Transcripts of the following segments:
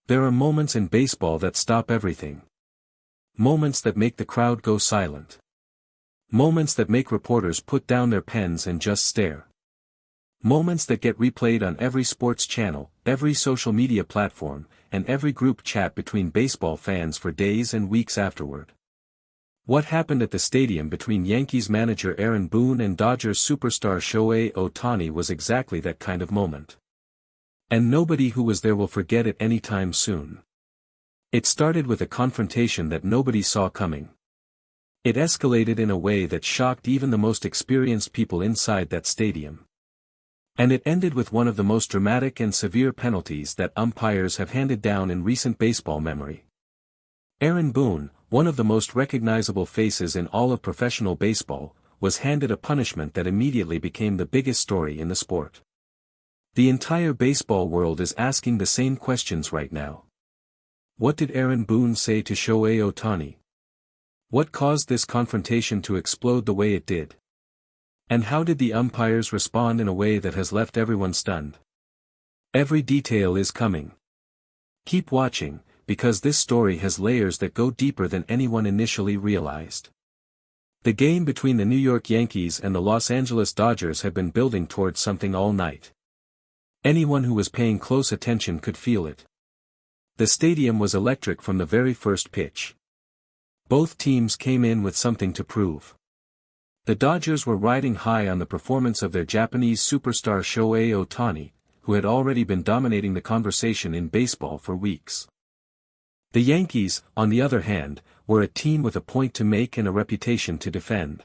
There are moments in baseball that stop everything. Moments that make the crowd go silent. Moments that make reporters put down their pens and just stare. Moments that get replayed on every sports channel, every social media platform, and every group chat between baseball fans for days and weeks afterward. What happened at the stadium between Yankees manager Aaron Boone and Dodgers superstar Shohei Ohtani was exactly that kind of moment. And nobody who was there will forget it anytime soon. It started with a confrontation that nobody saw coming. It escalated in a way that shocked even the most experienced people inside that stadium. And it ended with one of the most dramatic and severe penalties that umpires have handed down in recent baseball memory. Aaron Boone, one of the most recognizable faces in all of professional baseball, was handed a punishment that immediately became the biggest story in the sport. The entire baseball world is asking the same questions right now. What did Aaron Boone say to Shohei Ohtani? What caused this confrontation to explode the way it did? And how did the umpires respond in a way that has left everyone stunned? Every detail is coming. Keep watching, because this story has layers that go deeper than anyone initially realized. The game between the New York Yankees and the Los Angeles Dodgers had been building towards something all night. Anyone who was paying close attention could feel it. The stadium was electric from the very first pitch. Both teams came in with something to prove. The Dodgers were riding high on the performance of their Japanese superstar Shohei Ohtani, who had already been dominating the conversation in baseball for weeks. The Yankees, on the other hand, were a team with a point to make and a reputation to defend.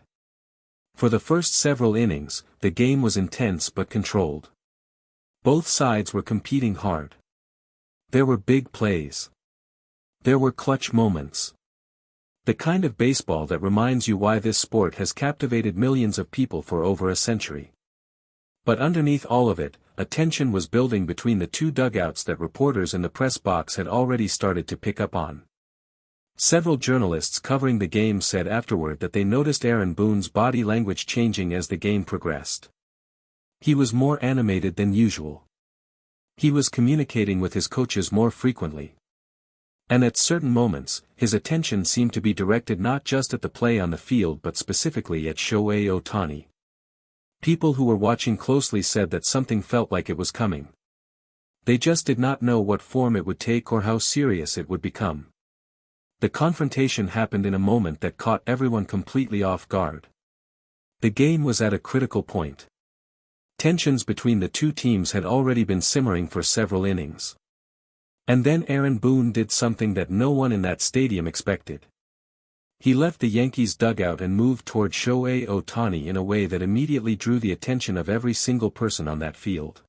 For the first several innings, the game was intense but controlled. Both sides were competing hard. There were big plays. There were clutch moments. The kind of baseball that reminds you why this sport has captivated millions of people for over a century. But underneath all of it, a tension was building between the two dugouts that reporters in the press box had already started to pick up on. Several journalists covering the game said afterward that they noticed Aaron Boone's body language changing as the game progressed. He was more animated than usual. He was communicating with his coaches more frequently. And at certain moments, his attention seemed to be directed not just at the play on the field but specifically at Shohei Ohtani. People who were watching closely said that something felt like it was coming. They just did not know what form it would take or how serious it would become. The confrontation happened in a moment that caught everyone completely off guard. The game was at a critical point. Tensions between the two teams had already been simmering for several innings. And then Aaron Boone did something that no one in that stadium expected. He left the Yankees dugout and moved toward Shohei Ohtani in a way that immediately drew the attention of every single person on that field.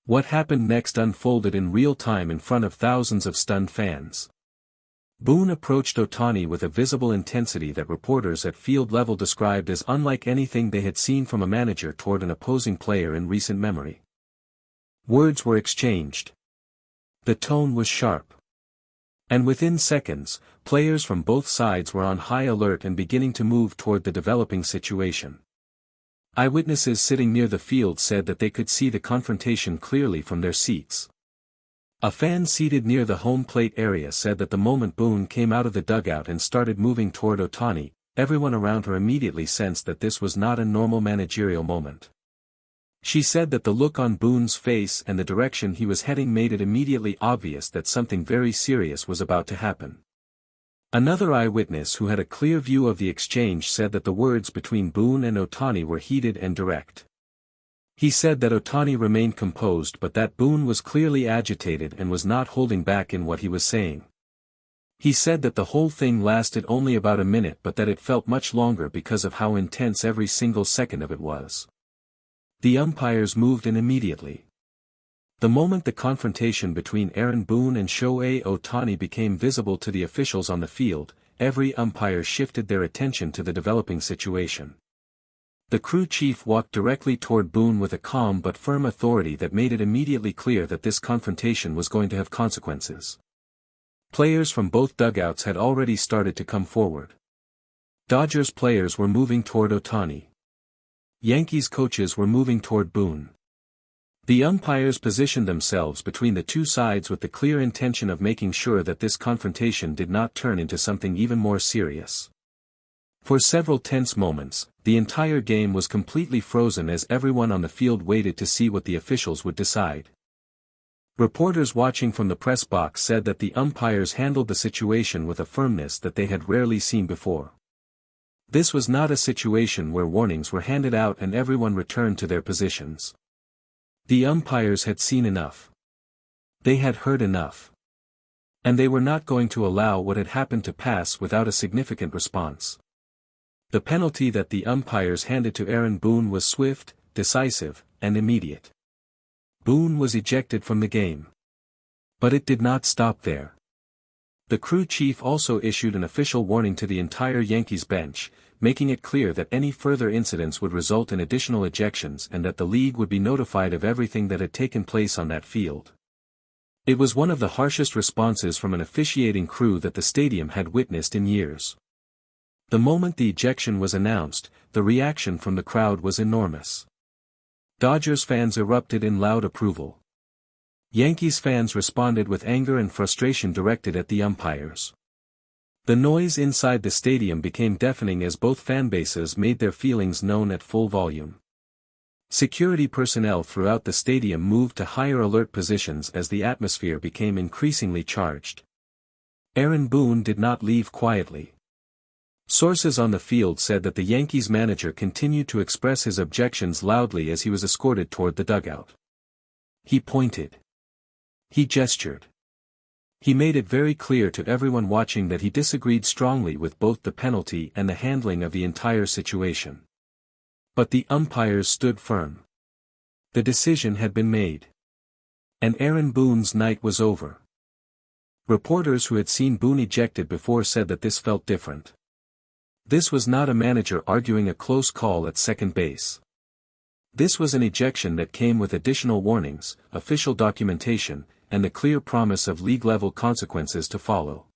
What happened next unfolded in real time in front of thousands of stunned fans. Boone approached Ohtani with a visible intensity that reporters at field level described as unlike anything they had seen from a manager toward an opposing player in recent memory. Words were exchanged. The tone was sharp. And within seconds, players from both sides were on high alert and beginning to move toward the developing situation. Eyewitnesses sitting near the field said that they could see the confrontation clearly from their seats. A fan seated near the home plate area said that the moment Boone came out of the dugout and started moving toward Ohtani, everyone around her immediately sensed that this was not a normal managerial moment. She said that the look on Boone's face and the direction he was heading made it immediately obvious that something very serious was about to happen. Another eyewitness who had a clear view of the exchange said that the words between Boone and Ohtani were heated and direct. He said that Ohtani remained composed but that Boone was clearly agitated and was not holding back in what he was saying. He said that the whole thing lasted only about a minute but that it felt much longer because of how intense every single second of it was. The umpires moved in immediately. The moment the confrontation between Aaron Boone and Shohei Ohtani became visible to the officials on the field, every umpire shifted their attention to the developing situation. The crew chief walked directly toward Boone with a calm but firm authority that made it immediately clear that this confrontation was going to have consequences. Players from both dugouts had already started to come forward. Dodgers players were moving toward Ohtani. Yankees coaches were moving toward Boone. The umpires positioned themselves between the two sides with the clear intention of making sure that this confrontation did not turn into something even more serious. For several tense moments, the entire game was completely frozen as everyone on the field waited to see what the officials would decide. Reporters watching from the press box said that the umpires handled the situation with a firmness that they had rarely seen before. This was not a situation where warnings were handed out and everyone returned to their positions. The umpires had seen enough. They had heard enough. And they were not going to allow what had happened to pass without a significant response. The penalty that the umpires handed to Aaron Boone was swift, decisive, and immediate. Boone was ejected from the game. But it did not stop there. The crew chief also issued an official warning to the entire Yankees bench, making it clear that any further incidents would result in additional ejections and that the league would be notified of everything that had taken place on that field. It was one of the harshest responses from an officiating crew that the stadium had witnessed in years. The moment the ejection was announced, the reaction from the crowd was enormous. Dodgers fans erupted in loud approval. Yankees fans responded with anger and frustration directed at the umpires. The noise inside the stadium became deafening as both fanbases made their feelings known at full volume. Security personnel throughout the stadium moved to higher alert positions as the atmosphere became increasingly charged. Aaron Boone did not leave quietly. Sources on the field said that the Yankees manager continued to express his objections loudly as he was escorted toward the dugout. He pointed. He gestured. He made it very clear to everyone watching that he disagreed strongly with both the penalty and the handling of the entire situation. But the umpires stood firm. The decision had been made. And Aaron Boone's night was over. Reporters who had seen Boone ejected before said that this felt different. This was not a manager arguing a close call at second base. This was an ejection that came with additional warnings, official documentation, and the clear promise of league-level consequences to follow.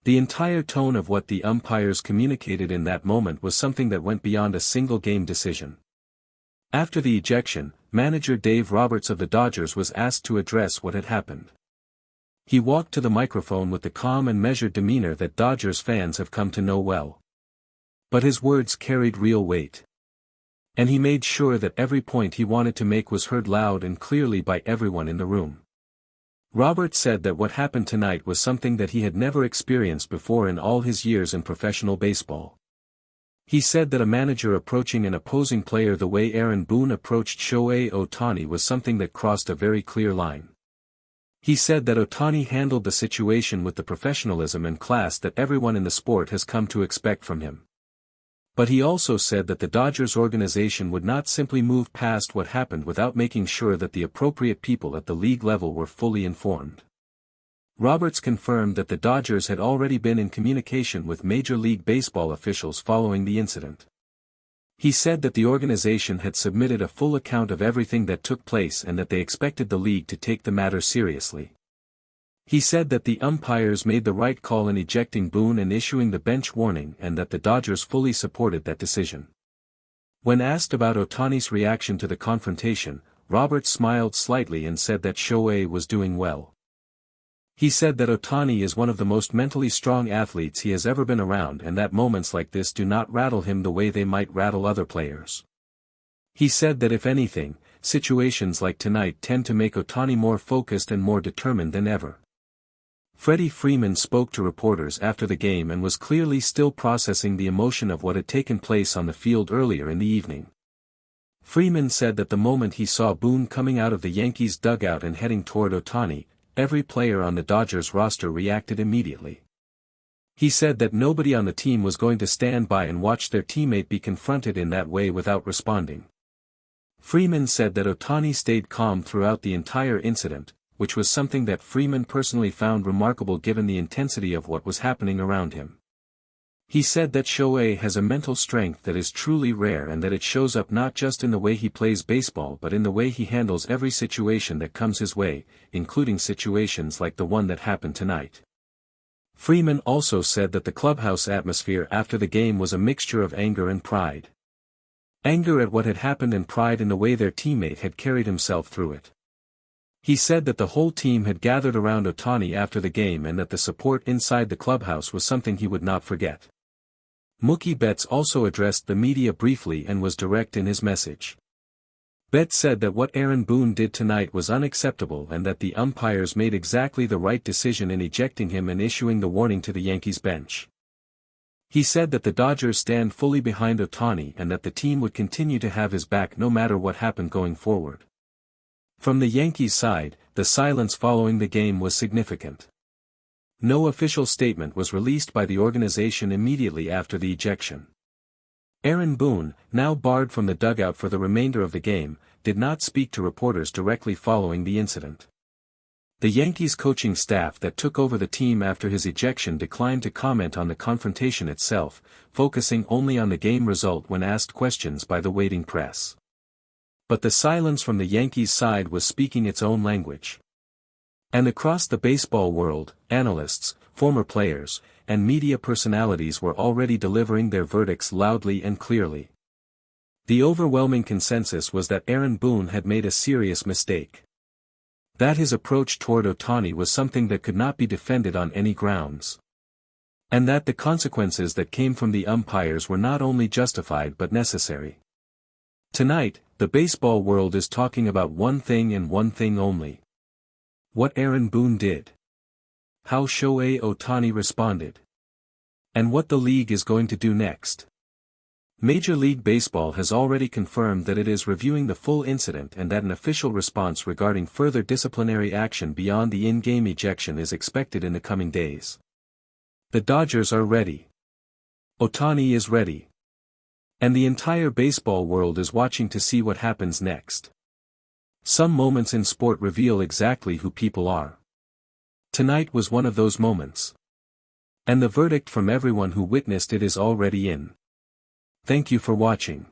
The entire tone of what the umpires communicated in that moment was something that went beyond a single game decision. After the ejection, manager Dave Roberts of the Dodgers was asked to address what had happened. He walked to the microphone with the calm and measured demeanor that Dodgers fans have come to know well. But his words carried real weight. And he made sure that every point he wanted to make was heard loud and clearly by everyone in the room. Roberts said that what happened tonight was something that he had never experienced before in all his years in professional baseball. He said that a manager approaching an opposing player the way Aaron Boone approached Shohei Ohtani was something that crossed a very clear line. He said that Ohtani handled the situation with the professionalism and class that everyone in the sport has come to expect from him. But he also said that the Dodgers organization would not simply move past what happened without making sure that the appropriate people at the league level were fully informed. Roberts confirmed that the Dodgers had already been in communication with Major League Baseball officials following the incident. He said that the organization had submitted a full account of everything that took place and that they expected the league to take the matter seriously. He said that the umpires made the right call in ejecting Boone and issuing the bench warning and that the Dodgers fully supported that decision. When asked about Ohtani's reaction to the confrontation, Roberts smiled slightly and said that Shohei was doing well. He said that Ohtani is one of the most mentally strong athletes he has ever been around and that moments like this do not rattle him the way they might rattle other players. He said that if anything, situations like tonight tend to make Ohtani more focused and more determined than ever. Freddie Freeman spoke to reporters after the game and was clearly still processing the emotion of what had taken place on the field earlier in the evening. Freeman said that the moment he saw Boone coming out of the Yankees dugout and heading toward Ohtani, every player on the Dodgers roster reacted immediately. He said that nobody on the team was going to stand by and watch their teammate be confronted in that way without responding. Freeman said that Ohtani stayed calm throughout the entire incident, which was something that Freeman personally found remarkable given the intensity of what was happening around him. He said that Shohei has a mental strength that is truly rare and that it shows up not just in the way he plays baseball but in the way he handles every situation that comes his way, including situations like the one that happened tonight. Freeman also said that the clubhouse atmosphere after the game was a mixture of anger and pride. Anger at what had happened and pride in the way their teammate had carried himself through it. He said that the whole team had gathered around Ohtani after the game and that the support inside the clubhouse was something he would not forget. Mookie Betts also addressed the media briefly and was direct in his message. Betts said that what Aaron Boone did tonight was unacceptable and that the umpires made exactly the right decision in ejecting him and issuing the warning to the Yankees bench. He said that the Dodgers stand fully behind Ohtani and that the team would continue to have his back no matter what happened going forward. From the Yankees side, the silence following the game was significant. No official statement was released by the organization immediately after the ejection. Aaron Boone, now barred from the dugout for the remainder of the game, did not speak to reporters directly following the incident. The Yankees coaching staff that took over the team after his ejection declined to comment on the confrontation itself, focusing only on the game result when asked questions by the waiting press. But the silence from the Yankees side was speaking its own language. And across the baseball world, analysts, former players, and media personalities were already delivering their verdicts loudly and clearly. The overwhelming consensus was that Aaron Boone had made a serious mistake. That his approach toward Ohtani was something that could not be defended on any grounds. And that the consequences that came from the umpires were not only justified but necessary. Tonight, the baseball world is talking about one thing and one thing only. What Aaron Boone did. How Shohei Ohtani responded. And what the league is going to do next. Major League Baseball has already confirmed that it is reviewing the full incident and that an official response regarding further disciplinary action beyond the in-game ejection is expected in the coming days. The Dodgers are ready. Ohtani is ready. And the entire baseball world is watching to see what happens next. Some moments in sport reveal exactly who people are. Tonight was one of those moments. And the verdict from everyone who witnessed it is already in. Thank you for watching.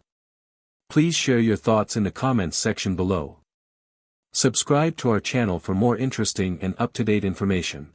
Please share your thoughts in the comments section below. Subscribe to our channel for more interesting and up-to-date information.